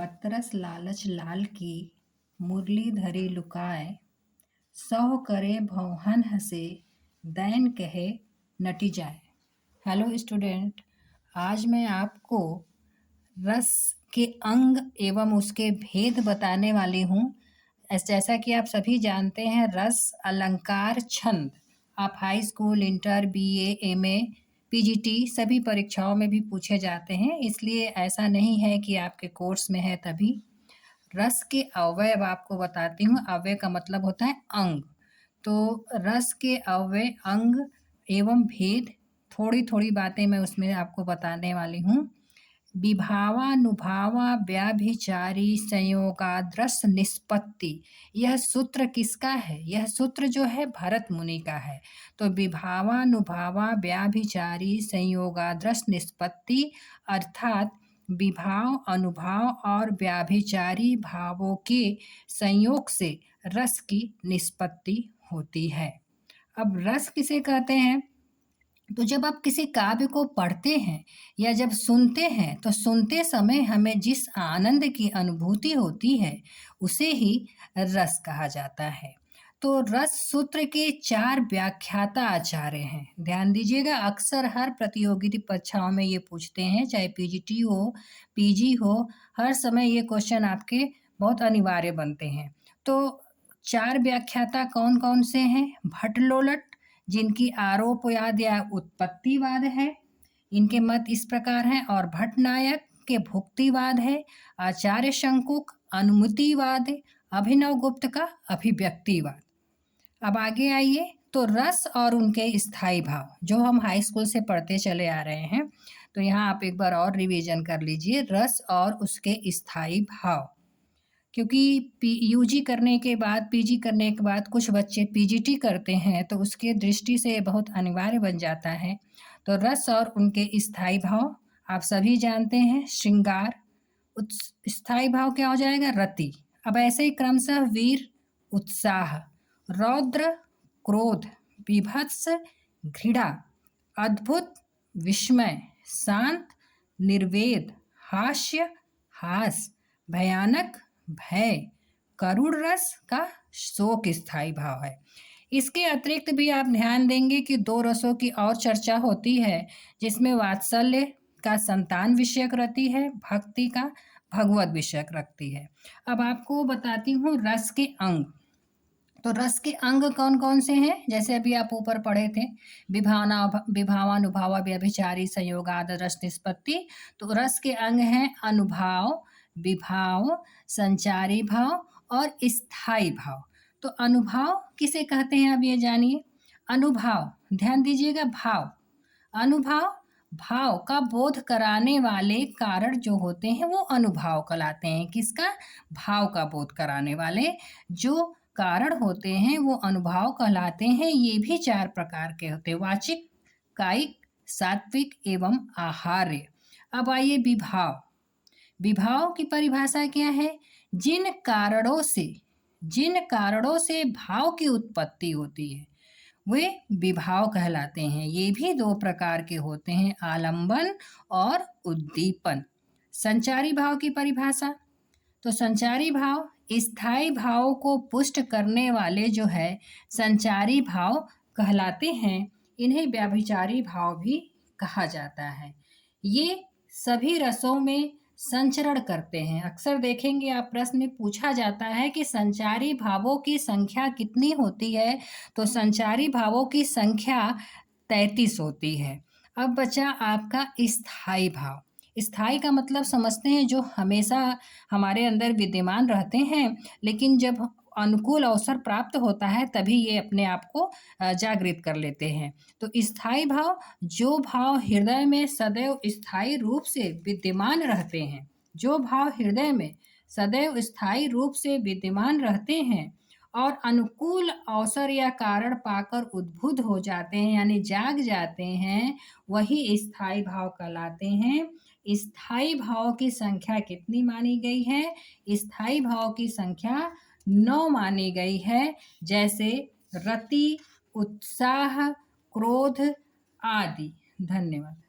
मतरस लालच लाल की मुरली धरी लुकाए, सौ करे भौहन हंसे, दैन कहे नटी जाए। हेलो स्टूडेंट, आज मैं आपको रस के अंग एवं उसके भेद बताने वाली हूँ। जैसा कि आप सभी जानते हैं, रस, अलंकार, छंद आप high school, inter, BA, MA, PGT सभी परीक्षाओं में भी पूछे जाते हैं, इसलिए ऐसा नहीं है कि आपके कोर्स में है तभी। रस के अवयव आपको बताती हूँ। अवयव का मतलब होता है अंग। तो रस के अवयव, अंग एवं भेद, थोड़ी थोड़ी बातें मैं उसमें आपको बताने वाली हूँ। विभावानुभावा व्याभिचारी संयोगाद्रस निष्पत्ति, यह सूत्र किसका है? यह सूत्र जो है भरत मुनि का है। तो विभावानुभावा व्याभिचारी संयोगाद्रस निष्पत्ति अर्थात विभाव, अनुभाव और व्याभिचारी भावों के संयोग से रस की निष्पत्ति होती है। अब रस किसे कहते हैं? तो जब आप किसी काव्य को पढ़ते हैं या जब सुनते हैं, तो सुनते समय हमें जिस आनंद की अनुभूति होती है उसे ही रस कहा जाता है। तो रस सूत्र के 4 व्याख्याता आचार्य हैं। ध्यान दीजिएगा, अक्सर हर प्रतियोगिता परीक्षाओं में ये पूछते हैं, चाहे पीजीटी हो, पीजी हो, हर समय ये क्वेश्चन आपके बहुत अनिवार्य बनते हैं। तो 4 व्याख्याता कौन कौन से हैं? भट्टलोलट, जिनकी आरोपवाद या उत्पत्तिवाद है, इनके मत इस प्रकार हैं। और भट्टनायक के भुक्तिवाद है। आचार्य शंकुक अनुमतिवाद, अभिनव गुप्त का अभिव्यक्तिवाद। अब आगे आइए, तो रस और उनके स्थायी भाव जो हम हाई स्कूल से पढ़ते चले आ रहे हैं, तो यहाँ आप एक बार और रिवीजन कर लीजिए, रस और उसके स्थायी भाव। क्योंकि यूजी करने के बाद, पीजी करने के बाद कुछ बच्चे पीजीटी करते हैं, तो उसके दृष्टि से बहुत अनिवार्य बन जाता है। तो रस और उनके स्थायी भाव आप सभी जानते हैं। श्रृंगार, स्थायी भाव क्या हो जाएगा? रति। अब ऐसे ही क्रमशः वीर, उत्साह, रौद्र, क्रोध, बीभत्स, घृणा, अद्भुत, विस्मय, शांत, निर्वेद, हास्य, हास, भयानक, भय, करुण रस का शोक स्थायी भाव है। इसके अतिरिक्त भी आप ध्यान देंगे कि 2 रसों की और चर्चा होती है, जिसमें वात्सल्य का संतान विषयक रति है, भक्ति का भगवत विषयक रखती है। अब आपको बताती हूँ रस के अंग। तो रस के अंग कौन कौन से हैं? जैसे अभी आप ऊपर पढ़े थे, विभावानुभावा व्यभिचारी संयोगाद रस निष्पत्ति। तो रस के अंग हैं अनुभाव, विभाव, संचारी भाव और स्थायी भाव। तो अनुभाव किसे कहते हैं? अब ये जानिए। अनुभाव, ध्यान दीजिएगा, भाव, अनुभव, भाव का बोध कराने वाले कारण जो होते हैं वो अनुभाव कहलाते हैं। किसका? भाव का बोध कराने वाले जो कारण होते हैं वो अनुभाव कहलाते हैं। ये भी 4 प्रकार के होते हैं, वाचिक, कायिक, सात्विक एवं आहार्य। अब आइए विभाव। विभाव की परिभाषा क्या है? जिन कारणों से भाव की उत्पत्ति होती है वे विभाव कहलाते हैं। ये भी 2 प्रकार के होते हैं, आलंबन और उद्दीपन। संचारी भाव की परिभाषा, तो संचारी भाव स्थायी भाव को पुष्ट करने वाले जो है संचारी भाव कहलाते हैं। इन्हें व्याभिचारी भाव भी कहा जाता है। ये सभी रसों में संचरण करते हैं। अक्सर देखेंगे आप, प्रश्न में पूछा जाता है कि संचारी भावों की संख्या कितनी होती है? तो संचारी भावों की संख्या 33 होती है। अब बचा आपका स्थायी भाव। स्थायी का मतलब समझते हैं जो हमेशा हमारे अंदर विद्यमान रहते हैं, लेकिन जब अनुकूल अवसर प्राप्त होता है तभी ये अपने आप को जागृत कर लेते हैं। तो स्थायी भाव, जो भाव हृदय में सदैव स्थायी रूप से विद्यमान रहते हैं, जो भाव हृदय में सदैव स्थायी रूप से विद्यमान रहते हैं और अनुकूल अवसर या कारण पाकर उद्बुद्ध हो जाते हैं, यानी जाग जाते हैं, वही स्थायी भाव कहलाते हैं। स्थायी भाव की संख्या कितनी मानी गई है? स्थायी भाव की संख्या 9 मानी गई है। जैसे रति, उत्साह, क्रोध आदि। धन्यवाद।